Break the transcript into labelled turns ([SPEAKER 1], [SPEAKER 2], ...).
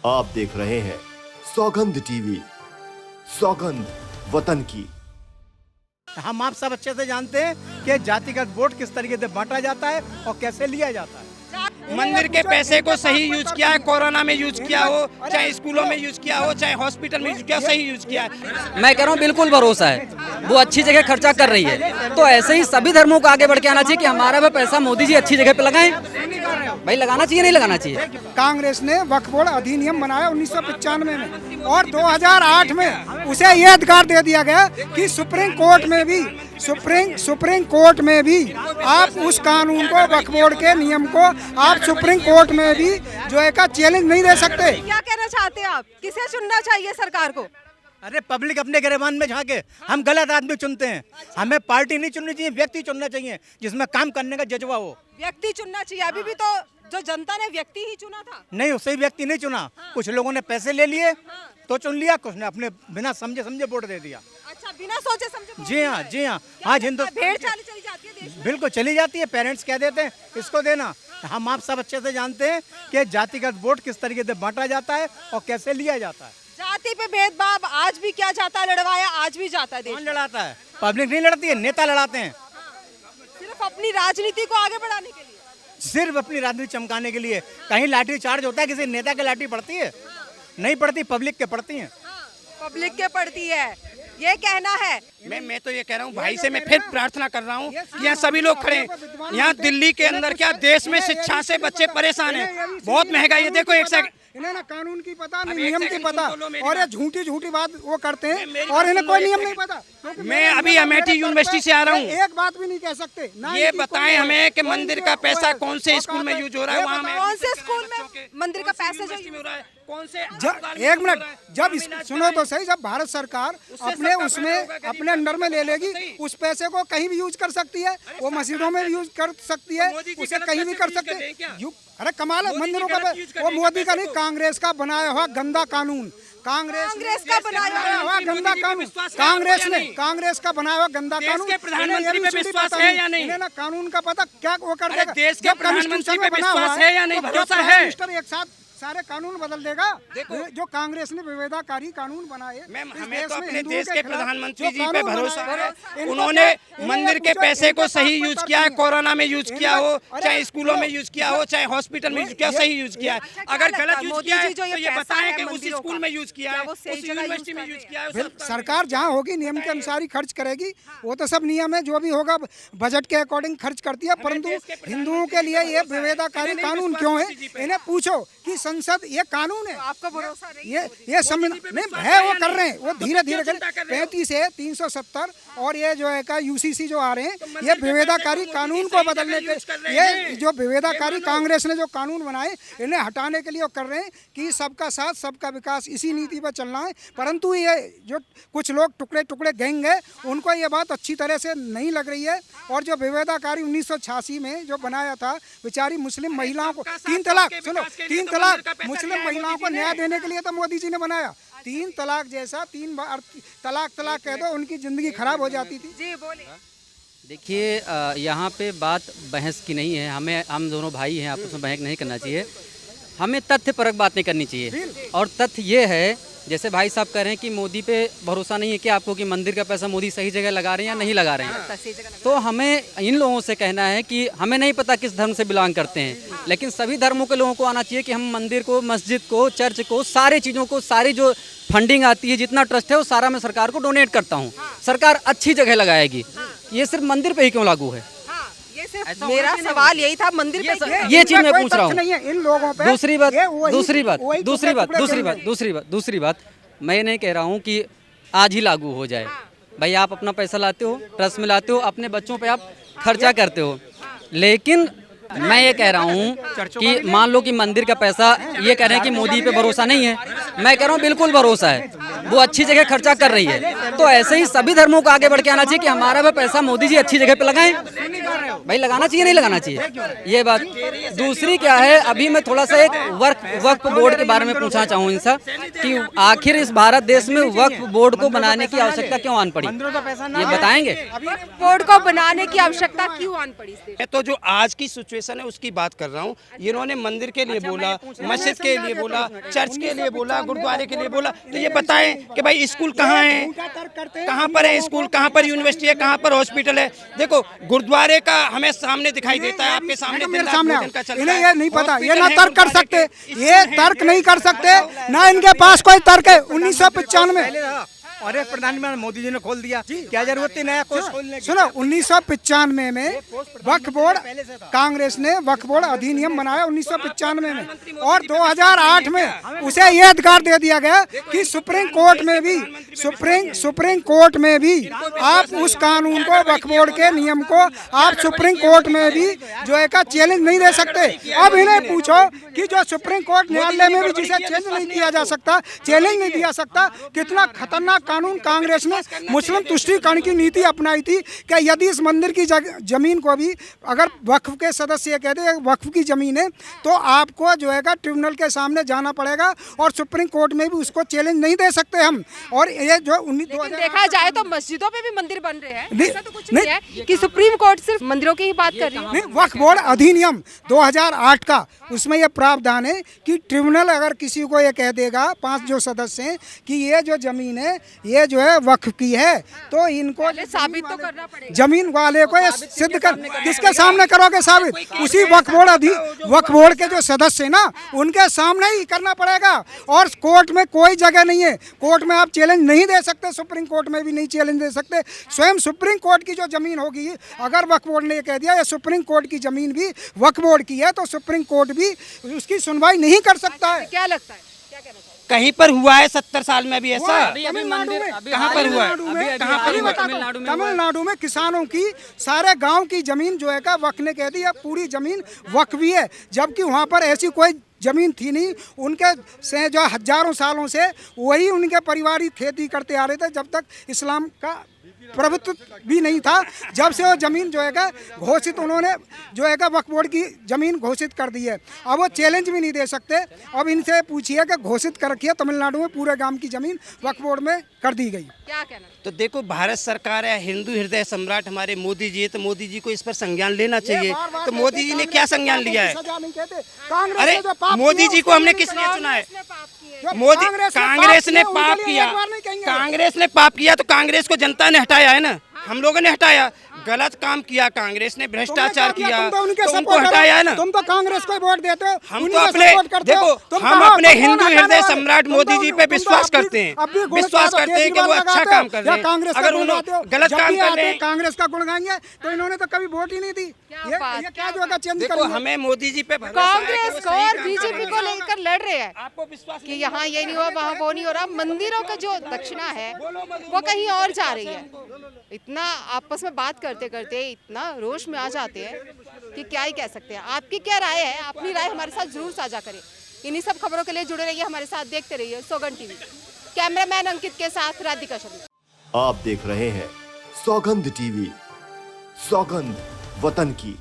[SPEAKER 1] आप देख रहे हैं सौगंध टीवी, सौगंध वतन की।
[SPEAKER 2] हम आप सब अच्छे से जानते हैं कि जातिगत वोट किस तरीके से बांटा जाता है और कैसे लिया जाता है।
[SPEAKER 3] मंदिर के पैसे को सही यूज किया है, कोरोना में यूज किया हो, चाहे स्कूलों में यूज किया हो, चाहे हॉस्पिटल में यूज किया हो, सही यूज किया है।
[SPEAKER 4] मैं कह रहा हूँ बिल्कुल भरोसा है, वो अच्छी जगह खर्चा कर रही है। तो ऐसे ही सभी धर्मों को आगे बढ़ के आना चाहिए कि हमारा भी पैसा मोदी जी अच्छी जगह पे लगाएं। भाई लगाना चाहिए, नहीं लगाना चाहिए।
[SPEAKER 5] कांग्रेस ने वक्फ बोर्ड अधिनियम बनाया 1995 में और 2008 में उसे ये अधिकार दे दिया गया कि सुप्रीम कोर्ट में भी आप उस कानून को, वक्फ बोर्ड के नियम को आप सुप्रीम कोर्ट में भी जो है का चैलेंज नहीं दे सकते।
[SPEAKER 6] क्या कहना चाहते हैं आप, किसे चुनना चाहिए सरकार को?
[SPEAKER 2] अरे पब्लिक अपने गिरेबान में झांके, हम गलत आदमी चुनते हैं। हमें पार्टी नहीं चुननी चाहिए, व्यक्ति चुनना चाहिए जिसमें काम करने का जज्बा हो।
[SPEAKER 6] व्यक्ति चुनना चाहिए, अभी भी तो जो जनता ने व्यक्ति ही चुना था।
[SPEAKER 2] नहीं, सही व्यक्ति नहीं चुना। कुछ लोगों ने पैसे ले लिए तो चुन लिया, कुछ ने अपने बिना समझे वोट दे दिया।
[SPEAKER 6] अच्छा, बिना सोचे समझे?
[SPEAKER 2] जी हाँ, जी हाँ। आज
[SPEAKER 6] भेड़ चाल चली जाती है देश में।
[SPEAKER 2] बिल्कुल चली जाती है। पेरेंट्स कह देते हैं इसको देना। हम आप सब अच्छे से जानते हैं कि जातिगत वोट किस तरीके से बांटा जाता है और कैसे लिया जाता है।
[SPEAKER 6] जाति पे भेदभाव आज भी क्या जाता लड़वाया, आज भी जाता है देश
[SPEAKER 2] कौन
[SPEAKER 6] में।
[SPEAKER 2] लड़ाता है? पब्लिक नहीं लड़ती है, नेता लड़ाते हैं।
[SPEAKER 6] सिर्फ अपनी राजनीति को आगे बढ़ाने के लिए,
[SPEAKER 2] सिर्फ अपनी राजनीति चमकाने के लिए। कहीं लाठी चार्ज होता है, किसी नेता के लाठी पड़ती है? नहीं पड़ती, पब्लिक के पड़ती है।
[SPEAKER 6] पब्लिक के पड़ती है, ये कहना है।
[SPEAKER 3] मैं तो ये कह रहा हूँ भाई से, मैं फिर प्रार्थना कर रहा हूँ कि यहाँ सभी लोग खड़े हैं। यहाँ दिल्ली के अंदर क्या, देश में शिक्षा से बच्चे परेशान हैं, बहुत महंगाई है। देखो एक सेकंड,
[SPEAKER 5] इन्हें ना कानून की पता, नहीं नियम की पता, और ये झूठी बात वो करते हैं और इन्हें कोई नियम नहीं पता।
[SPEAKER 3] मैं अभी अमेठी यूनिवर्सिटी से आ रहा हूँ।
[SPEAKER 5] एक बात भी नहीं कह सकते ना।
[SPEAKER 3] ये बताएं हमें कि मंदिर का पैसा कौन से स्कूल में यूज हो रहा है, वहाँ में
[SPEAKER 6] कौन से स्कूल में मंदिर का पैसा जो
[SPEAKER 3] हो रहा है, कौन से
[SPEAKER 5] एक मिनट, जब सुनो तो सही, जब भारत सरकार अपने उसमें अपने अंडर में ले लेगी, उस पैसे को कहीं भी यूज कर सकती है। वो मस्जिदों में भी यूज कर सकती है, उसे कहीं भी कर सकते हैं। अरे कमाल है, मंदिरों का वो मोदी का नहीं, कांग्रेस का बनाया हुआ गंदा कानून। कांग्रेस का बनाया हुआ गंदा कानून, कांग्रेस का बनाया हुआ गंदा कानून।
[SPEAKER 3] प्रधानमंत्री पे विश्वास है या नहीं?
[SPEAKER 5] ना कानून का पता क्या वो कर देगा?
[SPEAKER 3] देश के प्रधानमंत्री पे विश्वास है या नहीं? भरोसा है?
[SPEAKER 5] एक साथ सारे कानून बदल देगा। जो कांग्रेस ने विवेदाकारी कानून बनाए,
[SPEAKER 3] हमें तो अपने देश के प्रधानमंत्री जी पे भरोसा है। उन्होंने मंदिर के पैसे को सही यूज किया है, कोरोना में यूज किया हो, चाहे स्कूलों में यूज किया हो, चाहे हॉस्पिटल में यूज किया हो, सही यूज किया है। अगर गलत यूज किया है तो ये बताएं कि उस स्कूल में यूज किया है, उस यूनिवर्सिटी में यूज किया है।
[SPEAKER 5] सरकार जहाँ होगी नियम के अनुसार ही खर्च करेगी। वो तो सब नियम है, जो भी होगा बजट के अकॉर्डिंग खर्च करती है। परंतु हिंदुओं के लिए ये विवेदाकारी कानून क्यों है? इन्हें पूछो कि संसद ये कानून है,
[SPEAKER 6] आपका भरोसा नहीं?
[SPEAKER 5] ये नहीं है, वो कर रहे हैं, वो धीरे धीरे 35 है 370 और ये जो है का यूसीसी जो आ रहे हैं, ये विवेदाकारी कानून को बदलने के, ये जो विवेदाकारी कांग्रेस ने जो कानून बनाए, इन्हें हटाने के लिए वो कर रहे हैं कि सबका साथ सबका विकास, इसी नीति पर चलना है। परंतु ये जो कुछ लोग टुकड़े गैंग है, उनको ये बात अच्छी तरह से नहीं लग रही है। और जो विवेदाकारी 1986 में जो बनाया था, बेचारी मुस्लिम महिलाओं को 3 तलाक, सुनो 3 तलाक, मुस्लिम महिलाओं को न्याय देने के लिए तो मोदी जी ने बनाया। 3 तलाक जैसा 3 बार तलाक कह दो, उनकी जिंदगी खराब हो जाती थी।
[SPEAKER 6] जी बोलिए।
[SPEAKER 4] देखिए, यहाँ पे बात बहस की नहीं है। हम दोनों भाई हैं, आपस में बहस नहीं करना चाहिए। हमें तथ्यपरक बातें करनी चाहिए। और तथ्य ये है, जैसे भाई साहब कह रहे हैं कि मोदी पे भरोसा नहीं है कि आपको, कि मंदिर का पैसा मोदी सही जगह लगा रहे हैं या नहीं लगा रहे हैं। तो हमें इन लोगों से कहना है कि हमें नहीं पता किस धर्म से बिलोंग करते हैं, लेकिन सभी धर्मों के लोगों को आना चाहिए कि हम मंदिर को, मस्जिद को, चर्च को, सारी चीज़ों को, सारी जो फंडिंग आती है, जितना ट्रस्ट है, वो सारा मैं सरकार को डोनेट करता हूँ। सरकार अच्छी जगह लगाएगी। ये सिर्फ मंदिर पे ही क्यों लागू है?
[SPEAKER 6] मेरा सवाल यही था, मंदिर पे
[SPEAKER 4] ये चीज मैं पूछ रहा हूँ।
[SPEAKER 5] इन लोगों पे
[SPEAKER 4] दूसरी बात मैं नहीं कह रहा हूँ कि आज ही लागू हो जाए। भाई आप अपना पैसा लाते हो, ट्रस्ट में लाते हो, अपने बच्चों पे आप खर्चा करते हो, लेकिन मैं ये कह रहा हूँ कि मान लो कि मंदिर का पैसा, ये कह रहे हैं कि मोदी पे भरोसा नहीं है। मैं कह रहा हूँ बिल्कुल भरोसा है, वो अच्छी जगह खर्चा कर रही है। तो ऐसे ही सभी धर्मों को आगे बढ़ के आना चाहिए कि हमारा भी पैसा मोदी जी अच्छी जगह पे लगाएं। भाई लगाना चाहिए नहीं लगाना चाहिए, ये बात। दूसरी क्या है, अभी मैं थोड़ा सा एक वक्फ बोर्ड के बारे में पूछना चाहूँ इनसे कि आखिर इस भारत देश में वक्फ बोर्ड को बनाने की आवश्यकता क्यों आन पड़ी, ये बताएंगे?
[SPEAKER 6] बोर्ड को बनाने की आवश्यकता क्यों आन पड़ी?
[SPEAKER 3] मैं तो जो आज की सिचुएशन है उसकी बात कर रहा हूँ। इन्होंने मंदिर के लिए बोला, मस्जिद के लिए बोला, चर्च के लिए बोला, गुरुद्वारे के लिए बोला, तो ये बताएं कि भाई स्कूल कहाँ है, कहाँ पर है स्कूल, कहाँ पर यूनिवर्सिटी है, कहाँ पर हॉस्पिटल है? देखो गुरुद्वारे का हमें सामने दिखाई देता है, आपके सामने दिन रात भोजन का चलता है।
[SPEAKER 5] इन्हें ये नहीं पता, ये ना तर्क कर सकते, ये तर्क नहीं कर सकते, ना इनके पास कोई तर्क है। 1995
[SPEAKER 2] और एक प्रधानमंत्री मोदी जी ने खोल दिया, क्या जरूरत थी नया कोर्स खोलने की?
[SPEAKER 5] सुनो, 1995 में वक्फ बोर्ड, कांग्रेस ने वक्फ बोर्ड अधिनियम बनाया 1995 में, और 2008 में उसे ये अधिकार दे दिया गया कि सुप्रीम कोर्ट में भी आप उस कानून को, वक्फ बोर्ड के नियम को आप सुप्रीम कोर्ट में भी जो है का चैलेंज नहीं दे सकते। अब इन्हें पूछो कि जो सुप्रीम कोर्ट न्यायालय में भी जिसे चेंज नहीं किया जा सकता, चैलेंज नहीं दिया सकता, कितना खतरनाक कानून कांग्रेस ने मुस्लिम तुष्टीकरण की नीति अपनाई थी कि यदि इस मंदिर की जमीन को भी अगर वक्फ के सदस्य कहते हैं वक्फ की जमीन है तो आपको जो है ट्रिब्यूनल के सामने जाना पड़ेगा, और सुप्रीम कोर्ट में भी उसको चैलेंज नहीं दे सकते हम। और ये जो
[SPEAKER 6] देखा जाए तो मस्जिदों पे भी मंदिर बन रहे हैं, ऐसा तो कुछ नहीं है कि सुप्रीम कोर्ट सिर्फ मंदिरों की ही बात कर रही है।
[SPEAKER 5] नहीं, वक्फ बोर्ड अधिनियम 2008 का, उसमें यह प्रावधान है कि ट्रिब्यूनल अगर किसी को ये कह देगा, 5 जो सदस्य हैं, कि ये जो जमीन है ये जो है वक्फ की है, तो इनको
[SPEAKER 6] साबित तो करना पड़ेगा।
[SPEAKER 5] जमीन वाले को ये सिद्ध कर, किसके सामने करोगे साबित? उसी वक्फ बोर्ड के जो सदस्य है ना, उनके सामने ही करना पड़ेगा। और कोर्ट में कोई जगह नहीं है, कोर्ट में आप चैलेंज नहीं दे सकते, सुप्रीम कोर्ट में भी नहीं चैलेंज दे सकते। स्वयं सुप्रीम कोर्ट की जो जमीन होगी, अगर वक्फ बोर्ड ने ये कह दिया ये सुप्रीम कोर्ट की जमीन भी वक्फ बोर्ड की है, तो सुप्रीम कोर्ट भी उसकी सुनवाई नहीं कर सकता है।
[SPEAKER 6] क्या लगता है, क्या कहना चाहिए?
[SPEAKER 3] कहीं पर हुआ है 70 साल में भी ऐसा?
[SPEAKER 5] कहाँ पर हुआ है? तमिलनाडु में किसानों की सारे गांव की जमीन जो है का वक्फ ने कह दी है पूरी जमीन वक्फ भी है, जबकि वहाँ पर ऐसी कोई जमीन थी नहीं। उनके से जो हजारों सालों से वही उनके परिवार खेती करते आ रहे थे, जब तक इस्लाम का प्रभुत्व भी नहीं था। जब से वो जमीन जो है घोषित, उन्होंने जो है वक्फ बोर्ड की जमीन घोषित कर दी है, अब वो चैलेंज भी नहीं दे सकते। अब इनसे पूछिए कि घोषित कर रखी है तमिलनाडु में पूरे गांव की जमीन वक्फ बोर्ड में कर दी गई।
[SPEAKER 6] क्या कहना?
[SPEAKER 3] तो देखो भारत सरकार है, हिंदू हृदय सम्राट हमारे मोदी जी है, तो मोदी जी को इस पर संज्ञान लेना चाहिए। तो मोदी जी ने क्या संज्ञान लिया है? अरे मोदी जी को हमने किस लिए चुना है? मोदी कांग्रेस ने पाप किया, कांग्रेस ने पाप किया तो कांग्रेस को जनता ने हटाया है ना, हम लोगों ने हटाया। गलत काम किया कांग्रेस ने, भ्रष्टाचार किया तो उनको हटाया है ना।
[SPEAKER 5] तुम तो कांग्रेस को वोट देते हो,
[SPEAKER 3] हम तो अपने देखो हम अपने हिंदू हृदय सम्राट मोदी जी पे विश्वास करते हैं, विश्वास करते हैं कि वो अच्छा काम कर रहे हैं। अगर उन्होंने गलत काम कर रहे हैं,
[SPEAKER 5] कांग्रेस का गुण गाएंगे, तो इन्होंने तो कभी वोट ही नहीं दी। ये क्या जो है चेंज
[SPEAKER 3] देखो हमें मोदी जी पे
[SPEAKER 6] कांग्रेस को और बीजेपी को लेकर लड़ रहे हैं
[SPEAKER 3] आपको विश्वास
[SPEAKER 6] कि यहाँ ये नहीं हुआ, वहाँ वो नहीं हो रहा। मंदिरों का जो दक्षिणा है वो कहीं और जा रही है। इतना आपस में बात करते करते इतना रोष में आ जाते हैं कि क्या ही कह सकते हैं। आपकी क्या राय है? अपनी राय हमारे साथ जरूर साझा करें। इन्हीं सब खबरों के लिए जुड़े रहिए, हमारे साथ देखते रहिए सौगंध टीवी। कैमरामैन अंकित के साथ राधिका शर्मा।
[SPEAKER 1] आप देख रहे हैं सौगंध टीवी, सौगंध वतन की।